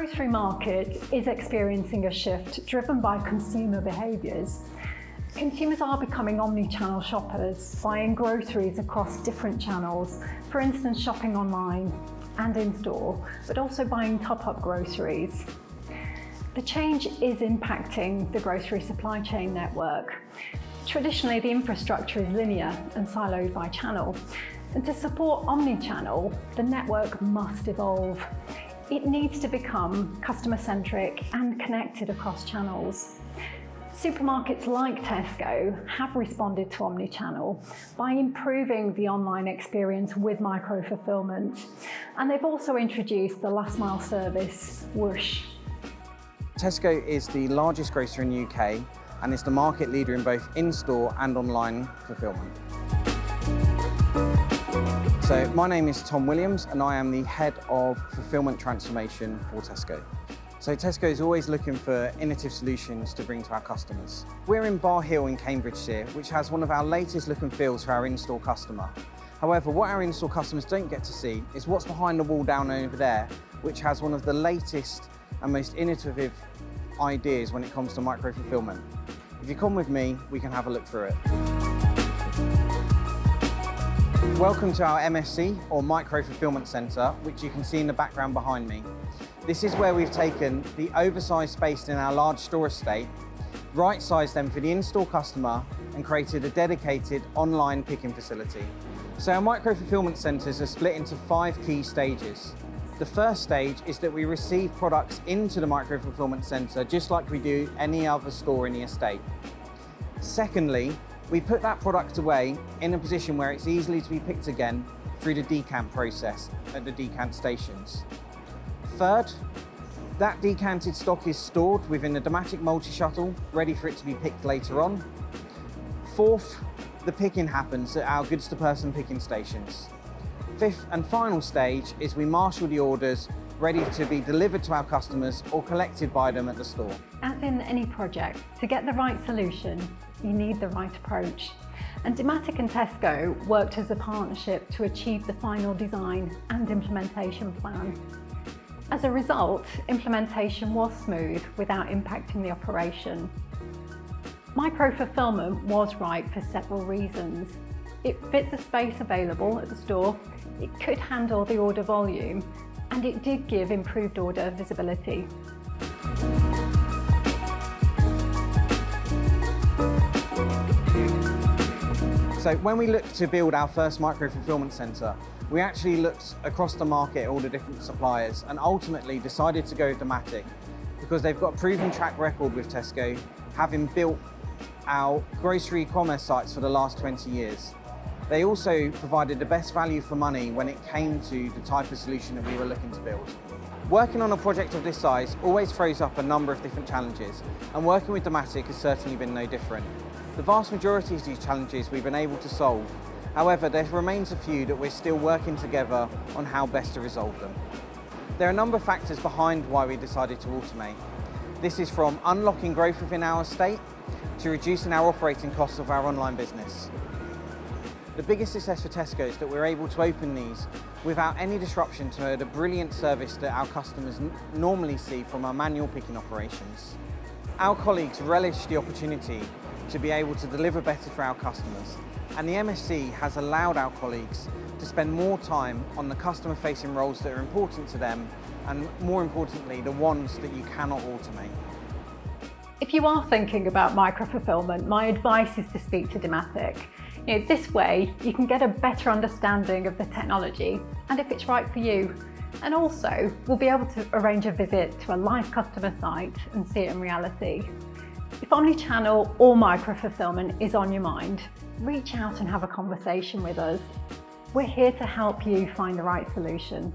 grocery market is experiencing a shift driven by consumer behaviours. Consumers are becoming omnichannel shoppers, buying groceries across different channels, for instance shopping online and in-store, but also buying top-up groceries. The change is impacting the grocery supply chain network. Traditionally, the infrastructure is linear and siloed by channel, and to support omnichannel, the network must evolve. It needs to become customer-centric and connected across channels. Supermarkets like Tesco have responded to omnichannel by improving the online experience with micro-fulfillment, and they've also introduced the last mile service, Whoosh. Tesco is the largest grocer in the UK and is the market leader in both in-store and online fulfillment. So my name is Tom Williams and I am the Head of Fulfillment Transformation for Tesco. So Tesco is always looking for innovative solutions to bring to our customers. We're in Bar Hill in Cambridgeshire, which has one of our latest look and feels for our in-store customer. However, what our in-store customers don't get to see is what's behind the wall down over there, which has one of the latest and most innovative ideas when it comes to micro-fulfillment. If you come with me, we can have a look through it. Welcome to our MFC, or Micro-Fulfillment Centre, which you can see in the background behind me. This is where we've taken the oversized space in our large store estate, right-sized them for the in-store customer, and created a dedicated online picking facility. So our micro-fulfillment centres are split into 5 key stages. The first stage is that we receive products into the micro-fulfillment centre just like we do any other store in the estate. Secondly, we put that product away in a position where it's easily to be picked again through the decant process at the decant stations. Third, that decanted stock is stored within the Dematic multi-shuttle, ready for it to be picked later on. Fourth, the picking happens at our goods-to-person picking stations. Fifth and final stage is we marshal the orders ready to be delivered to our customers or collected by them at the store. As in any project, to get the right solution, you need the right approach. And Dematic and Tesco worked as a partnership to achieve the final design and implementation plan. As a result, implementation was smooth without impacting the operation. Micro-fulfillment was right for several reasons. It fit the space available at the store, it could handle the order volume, and it did give improved order visibility. So when we looked to build our first micro-fulfillment centre, we actually looked across the market at all the different suppliers and ultimately decided to go with Dematic because they've got a proven track record with Tesco, having built our grocery e-commerce sites for the last 20 years. They also provided the best value for money when it came to the type of solution that we were looking to build. Working on a project of this size always throws up a number of different challenges, and working with Dematic has certainly been no different. The vast majority of these challenges we've been able to solve. However, there remains a few that we're still working together on how best to resolve them. There are a number of factors behind why we decided to automate. This is from unlocking growth within our estate to reducing our operating costs of our online business. The biggest success for Tesco is that we're able to open these without any disruption to the brilliant service that our customers normally see from our manual picking operations. Our colleagues relish the opportunity to be able to deliver better for our customers, and the MSC has allowed our colleagues to spend more time on the customer-facing roles that are important to them, and more importantly, the ones that you cannot automate. If you are thinking about micro-fulfillment, my advice is to speak to Dematic. This way, you can get a better understanding of the technology and if it's right for you. And also, we'll be able to arrange a visit to a live customer site and see it in reality. If omnichannel or micro-fulfillment is on your mind, reach out and have a conversation with us. We're here to help you find the right solution.